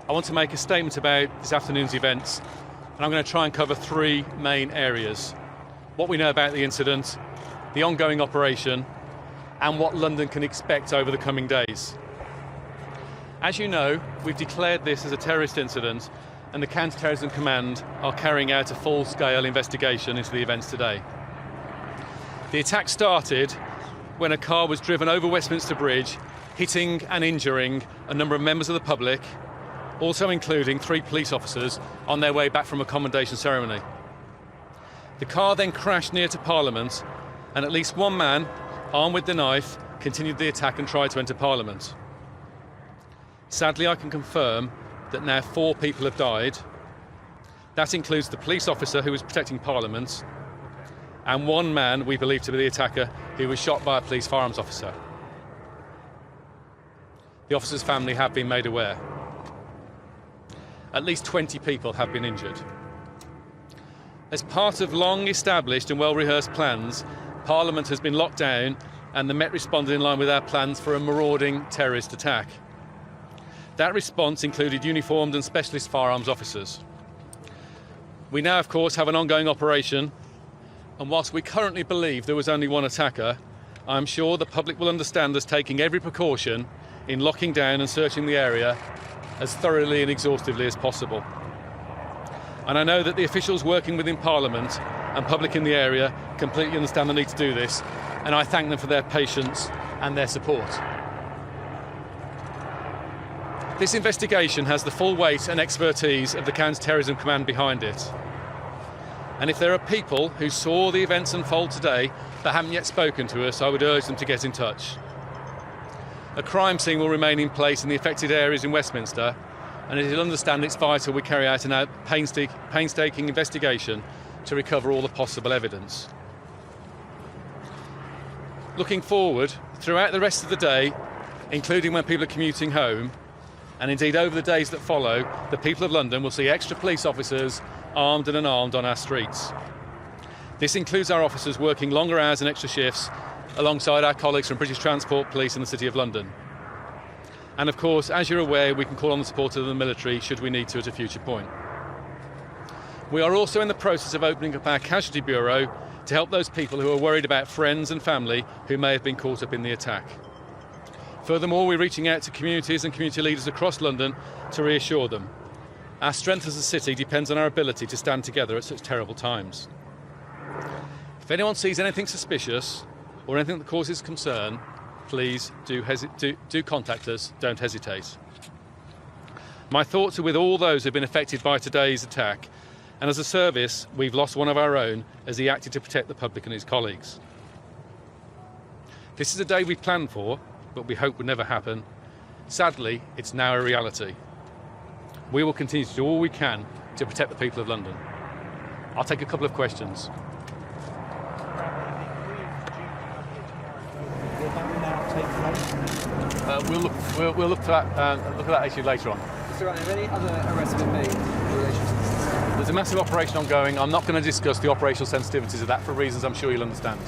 I want to make a statement about this afternoon's events, and I'm going to try and cover three main areas. What we know about the incident, the ongoing operation, and what London can expect over the coming days. As you know, we've declared this as a terrorist incident, and the Counter-Terrorism Command are carrying out a full-scale investigation into the events today. The attack started when a car was driven over Westminster Bridge, hitting and injuring a number of members of the public, also including 3 police officers on their way back from a commendation ceremony. The car then crashed near to Parliament, and at least one man, armed with the knife, continued the attack and tried to enter Parliament. Sadly, I can confirm that now 4 people have died. That includes the police officer who was protecting Parliament, and one man we believe to be the attacker who was shot by a police firearms officer. The officer's family have been made aware. At least 20 people have been injured. As part of long established and well-rehearsed plans, Parliament has been locked down and the Met responded in line with our plans for a marauding terrorist attack. That response included uniformed and specialist firearms officers. We now, of course, have an ongoing operation, and whilst we currently believe there was only one attacker, I'm sure the public will understand us taking every precaution in locking down and searching the area as thoroughly and exhaustively as possible. And I know that the officials working within Parliament and public in the area completely understand the need to do this, and I thank them for their patience and their support. This investigation has the full weight and expertise of the Counter-Terrorism Command behind it. And if there are people who saw the events unfold today that haven't yet spoken to us, I would urge them to get in touch. A crime scene will remain in place in the affected areas in Westminster, and it will understand it's vital we carry out a painstaking investigation to recover all the possible evidence. Looking forward, throughout the rest of the day, including when people are commuting home, and indeed over the days that follow, the people of London will see extra police officers armed and unarmed on our streets. This includes our officers working longer hours and extra shifts alongside our colleagues from British Transport Police in the City of London. And of course, as you're aware, we can call on the support of the military should we need to at a future point. We are also in the process of opening up our Casualty Bureau to help those people who are worried about friends and family who may have been caught up in the attack. Furthermore, we're reaching out to communities and community leaders across London to reassure them. Our strength as a city depends on our ability to stand together at such terrible times. If anyone sees anything suspicious or anything that causes concern, please do contact us, don't hesitate. My thoughts are with all those who've been affected by today's attack, and as a service, we've lost one of our own as he acted to protect the public and his colleagues. This is a day we planned for, but we hope would never happen. Sadly, it's now a reality. We will continue to do all we can to protect the people of London. I'll take a couple of questions. Will that now take place? We'll look at that issue later on. Mr. Ryan, have any other arrests been made in relation to this? There's a massive operation ongoing. I'm not going to discuss the operational sensitivities of that for reasons I'm sure you'll understand.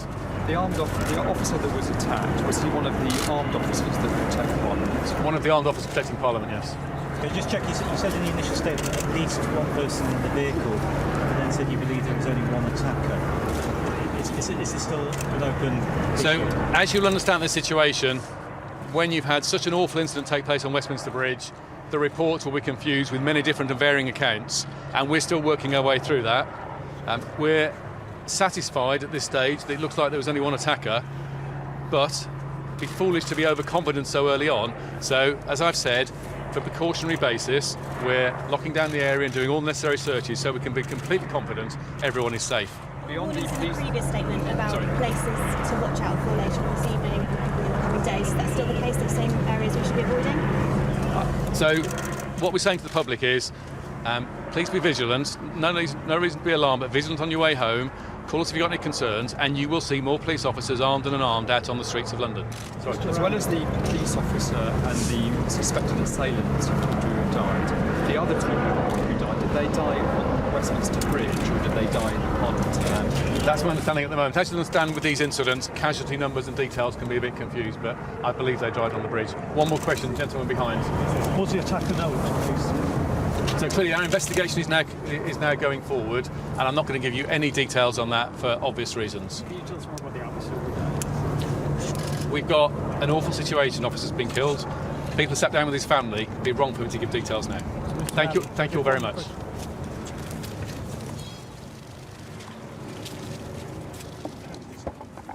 The officer that was attacked, was he one of the armed officers that protect Parliament? One of the armed officers protecting Parliament, yes. Okay, just check, you said in the initial statement at least one person in the vehicle, and then said you believe there was only one attacker. Is this still an open issue? So, as you'll understand the situation, when you've had such an awful incident take place on Westminster Bridge, the reports will be confused with many different and varying accounts, and we're still working our way through that. We're satisfied at this stage that it looks like there was only one attacker, but it'd be foolish to be overconfident so early on. So, as I've said, for precautionary basis, we're locking down the area and doing all necessary searches so we can be completely confident everyone is safe. Beyond the previous statement about places to watch out for later on this evening and in the coming days, is that still the case, the same areas we should be avoiding? So, what we're saying to the public is, please be vigilant. No reason to be alarmed, but vigilant on your way home. Call us if you've got any concerns, and you will see more police officers armed and unarmed out on the streets of London. Sorry, as well as the police officer and the suspected assailant who died, the other 2 people who died, did they die on Westminster Bridge or did they die in Parliament? That's my understanding at the moment. As you understand with these incidents, casualty numbers and details can be a bit confused, but I believe they died on the bridge. One more question, gentleman behind. Was the attacker known, please? So clearly our investigation is now going forward, and I'm not going to give you any details on that for obvious reasons. Can you tell us more about the atmosphere? We've got an awful situation. Officers been killed. People have sat down with his family. It'd be wrong for me to give details now. Thank you all very much.